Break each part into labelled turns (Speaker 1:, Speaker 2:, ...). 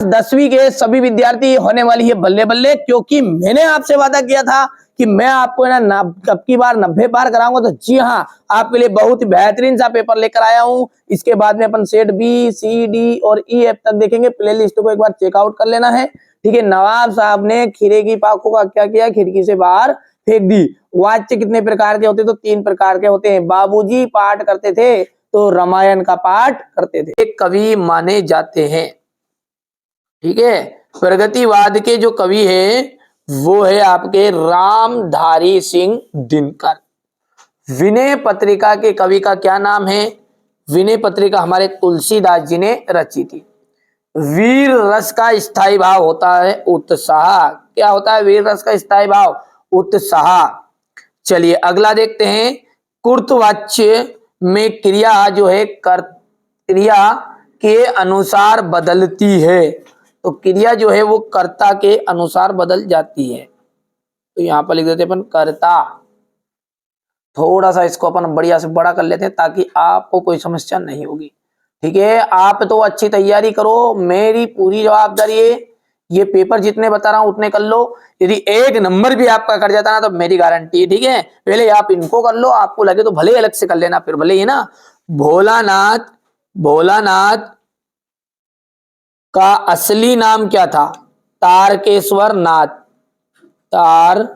Speaker 1: 10वीं के सभी विद्यार्थी होने वाली है बल्ले बल्ले, क्योंकि मैंने आपसे वादा किया था कि मैं आपको ना अब की बार 90 पार कराऊंगा। तो जी हाँ, आपके लिए बहुत ही बेहतरीन सा पेपर लेकर आया हूं। इसके बाद में अपन सेट बी, सी, डी और ई एफ तक देखेंगे। प्लेलिस्ट को एक बार चेकआउट कर लेना है, ठीक है। नवाब साहब ने खीरे की पाखों का क्या किया, खिड़की से बाहर फेंक दी। वाच्य कितने प्रकार के होते, तो 3 प्रकार के होते हैं। बाबूजी पाठ करते थे तो रामायण का पाठ करते थे। एक कवि माने जाते हैं, ठीक है। प्रगतिवाद के जो कवि है वो है आपके रामधारी सिंह दिनकर। विनय पत्रिका के कवि का क्या नाम है? विनय पत्रिका हमारे तुलसीदास जी ने रची थी। वीर रस का स्थायी भाव होता है उत्साह। क्या होता है वीर रस का स्थायी भाव? उत्साह। चलिए अगला देखते हैं। कुर्तवाच्य में क्रिया जो है क्रिया के अनुसार बदलती है। तो क्रिया जो है वो कर्ता के अनुसार बदल जाती है। तो यहां पर लिख देते हैं अपन कर्ता। थोड़ा सा इसको अपन बढ़िया से बड़ा कर लेते हैं ताकि आपको कोई समस्या नहीं होगी, ठीक है। आप तो अच्छी तैयारी करो, मेरी पूरी जवाबदारी है। ये पेपर जितने बता रहा हूं उतने कर लो। यदि 1 नंबर भी आपका कट जाता ना तो मेरी गारंटी है, ठीक है। पहले आप इनको कर लो, आपको लगे तो भले अलग से कर लेना, फिर भले ही ना। भोलानाथ का असली नाम क्या था? तारकेश्वर नाथ। तारकेश्वर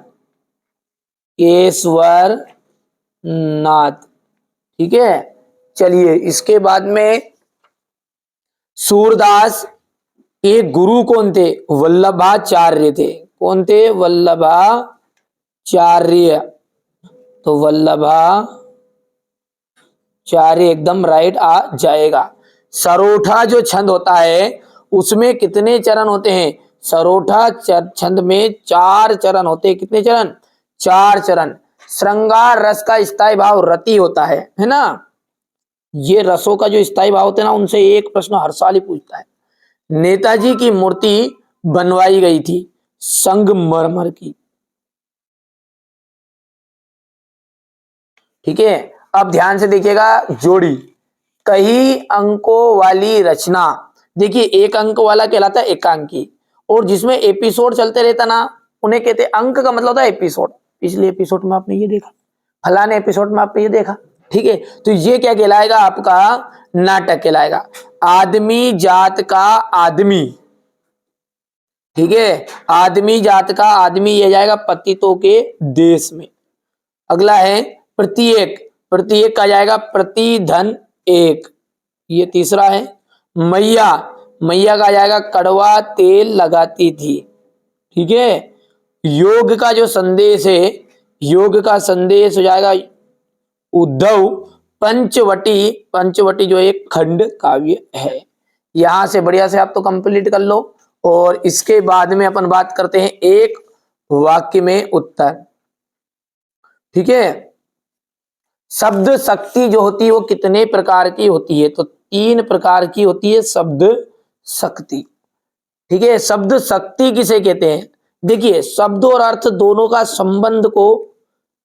Speaker 1: नाथ, ठीक है। चलिए इसके बाद में सूरदास के गुरु कौन थे? वल्लभाचार्य थे। कौन थे? वल्लभाचार्य। तो वल्लभाचार्य एकदम राइट आ जाएगा। सरोठा जो छंद होता है उसमें कितने चरण होते हैं? सरोठा छंद में 4 चरण होते हैं। कितने चरण? 4 चरण। श्रृंगार रस का स्थायी भाव रति होता है ना। ये रसों का जो स्थायी भाव होते हैं ना, उनसे एक प्रश्न हर साल ही पूछता है। नेताजी की मूर्ति बनवाई गई थी संगमरमर की, ठीक है। अब ध्यान से देखिएगा। जोड़ी कई अंकों वाली रचना। देखिए 1 अंक वाला कहलाता है एकांकी, और जिसमें एपिसोड चलते रहता ना उन्हें कहते हैं। अंक का मतलब होता है एपिसोड। पिछले एपिसोड में आपने ये देखा, फलाने एपिसोड में आपने ये देखा, ठीक है। तो ये क्या कहलाएगा? आपका नाटक कहलाएगा। आदमी जात का आदमी, ठीक है। आदमी जात का आदमी ये जाएगा पतितों के देश में। अगला है प्रत्येक। प्रत्येक का जाएगा प्रतिधन एक, ये तीसरा है। मैया, मैया का जाएगा कड़वा तेल लगाती थी, ठीक है। योग का जो संदेश है, योग का संदेश हो जाएगा उद्धव। पंचवटी, पंचवटी जो एक खंड काव्य है। यहां से बढ़िया से आप तो कंप्लीट कर लो, और इसके बाद में अपन बात करते हैं एक वाक्य में उत्तर, ठीक है। शब्द शक्ति जो होती है वो कितने प्रकार की होती है? तो 3 प्रकार की होती है शब्द शक्ति, ठीक है। शब्द शक्ति किसे कहते हैं? देखिए शब्द और अर्थ दोनों का संबंध को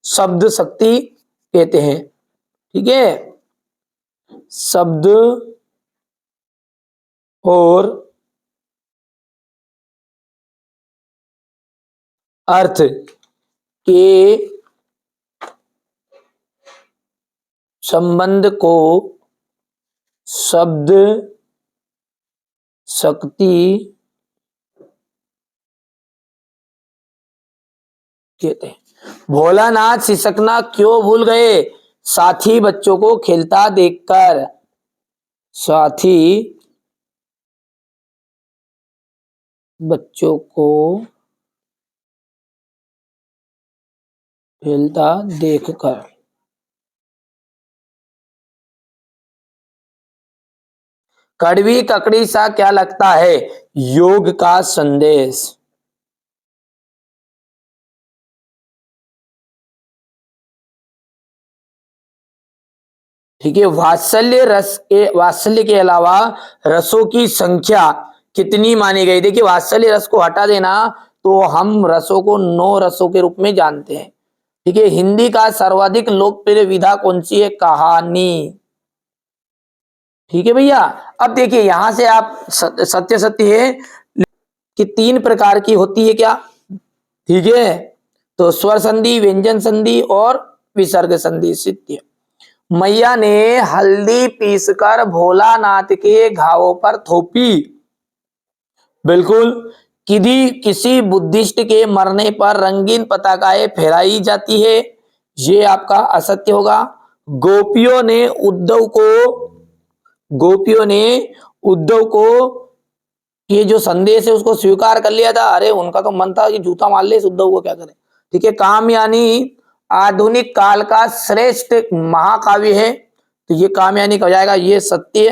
Speaker 1: शब्द शक्ति कहते हैं, ठीक है। शब्द और अर्थ के संबंध को शब्द शक्ति कहते हैं। भोलानाथ सिसकना क्यों भूल गए? साथी बच्चों को खेलता देखकर। साथी बच्चों को खेलता देखकर। कड़वी ककड़ी सा क्या लगता है? योग का संदेश, ठीक है। वात्सल्य के अलावा रसों की संख्या कितनी मानी गई? देखिए वात्सल्य रस को हटा देना तो हम रसों को 9 रसों के रूप में जानते हैं, ठीक है। हिंदी का सर्वाधिक लोकप्रिय विधा कौन सी है? कहानी, ठीक है भैया। अब देखिए यहां से आप सत्य सत्य है कि 3 प्रकार की होती है क्या, ठीक है। तो स्वर संधि, व्यंजन संधि और विसर्ग संधि। सत्य, मैया ने हल्दी पीसकर भोलानाथ के घावों पर थोपी। बिल्कुल। किसी बुद्धिस्ट के मरने पर रंगीन पताकाएं फहराई जाती है, ये आपका असत्य होगा। गोपियों ने उद्धव को गोपियों ने उद्धव को ये जो संदेश है उसको स्वीकार कर लिया था। अरे उनका तो मन था कि जूता मार ले इस उद्धव को, क्या करे। ठीक है। कामयानी आधुनिक काल का श्रेष्ठ महाकाव्य है, तो ये कामयानी हो जाएगा, ये सत्य।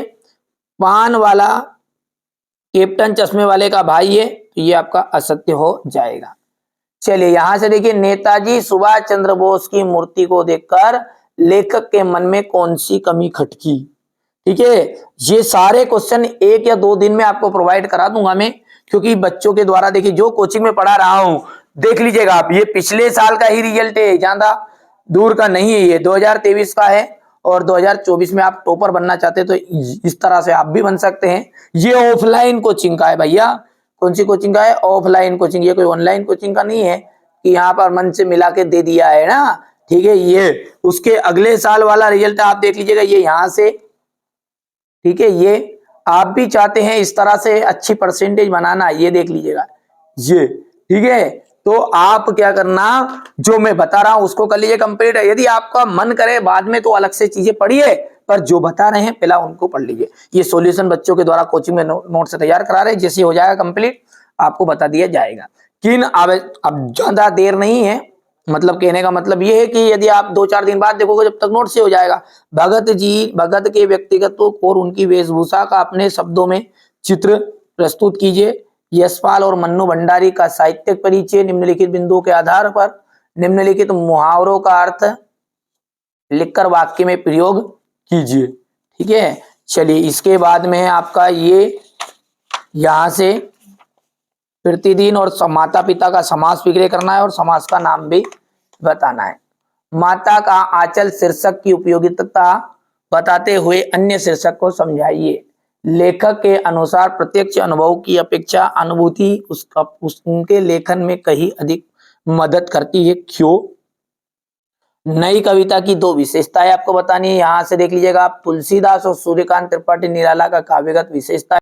Speaker 1: पान वाला कैप्टन चश्मे वाले का भाई है, तो ये आपका असत्य हो जाएगा। चलिए यहां से देखिए, नेताजी सुभाष चंद्र बोस की मूर्ति को देखकर लेखक के मन में कौन सी कमी खटकी। ठीक है। ये सारे क्वेश्चन 1 या 2 दिन में आपको प्रोवाइड करा दूंगा मैं, क्योंकि बच्चों के द्वारा देखिए जो कोचिंग में पढ़ा रहा हूं, देख लीजिएगा आप, ये पिछले साल का ही रिजल्ट है, ज्यादा दूर का नहीं है, ये 2023 का है। और 2024 में आप टॉपर बनना चाहते हैं तो इस तरह से आप भी बन सकते हैं। ये ऑफलाइन कोचिंग का है भैया। कौन सी कोचिंग का है? Offline coaching. ये कोई ऑनलाइन कोचिंग का नहीं है कि यहाँ पर मन से मिला के दे दिया है ना। ठीक है। ये उसके अगले साल वाला रिजल्ट आप देख लीजिएगा, ये यहां से, ठीक है। ये आप भी चाहते हैं इस तरह से अच्छी परसेंटेज बनाना, ये देख लीजिएगा ये, ठीक है। तो आप क्या करना, जो मैं बता रहा हूं उसको कर लीजिए कंप्लीट। यदि आपका मन करे बाद में तो अलग से चीजें पढ़िए, पर जो बता रहे हैं पहला उनको पढ़ लीजिए। ये सॉल्यूशन बच्चों के द्वारा कोचिंग में नोट से तैयार करा रहे हैं, जैसे हो जाएगा कंप्लीट आपको बता दिया जाएगा। किन अब ज्यादा देर नहीं है, मतलब कहने का मतलब ये है कि यदि आप 2-4 दिन बाद देखोगे जब तक नोट से हो जाएगा। भगत के व्यक्तिगत और उनकी वेशभूषा का अपने शब्दों में चित्र प्रस्तुत कीजिए। यशपाल और मन्नू भंडारी का साहित्यिक परिचय, निम्नलिखित बिंदुओं के आधार पर निम्नलिखित मुहावरों का अर्थ लिखकर वाक्य में प्रयोग कीजिए। ठीक है। चलिए इसके बाद में आपका ये यहां से प्रतिदिन और माता पिता का समास विग्रह करना है और समास का नाम भी बताना है। माता का आंचल शीर्षक की उपयोगिता बताते हुए अन्य शीर्षक को समझाइए। लेखक के अनुसार प्रत्यक्ष अनुभव की अपेक्षा अनुभूति उनके लेखन में कहीं अधिक मदद करती है, क्यों? नई कविता की 2 विशेषताएं आपको बतानी है, यहां से देख लीजिएगा आप। तुलसीदास और सूर्यकांत त्रिपाठी निराला का काव्यगत विशेषता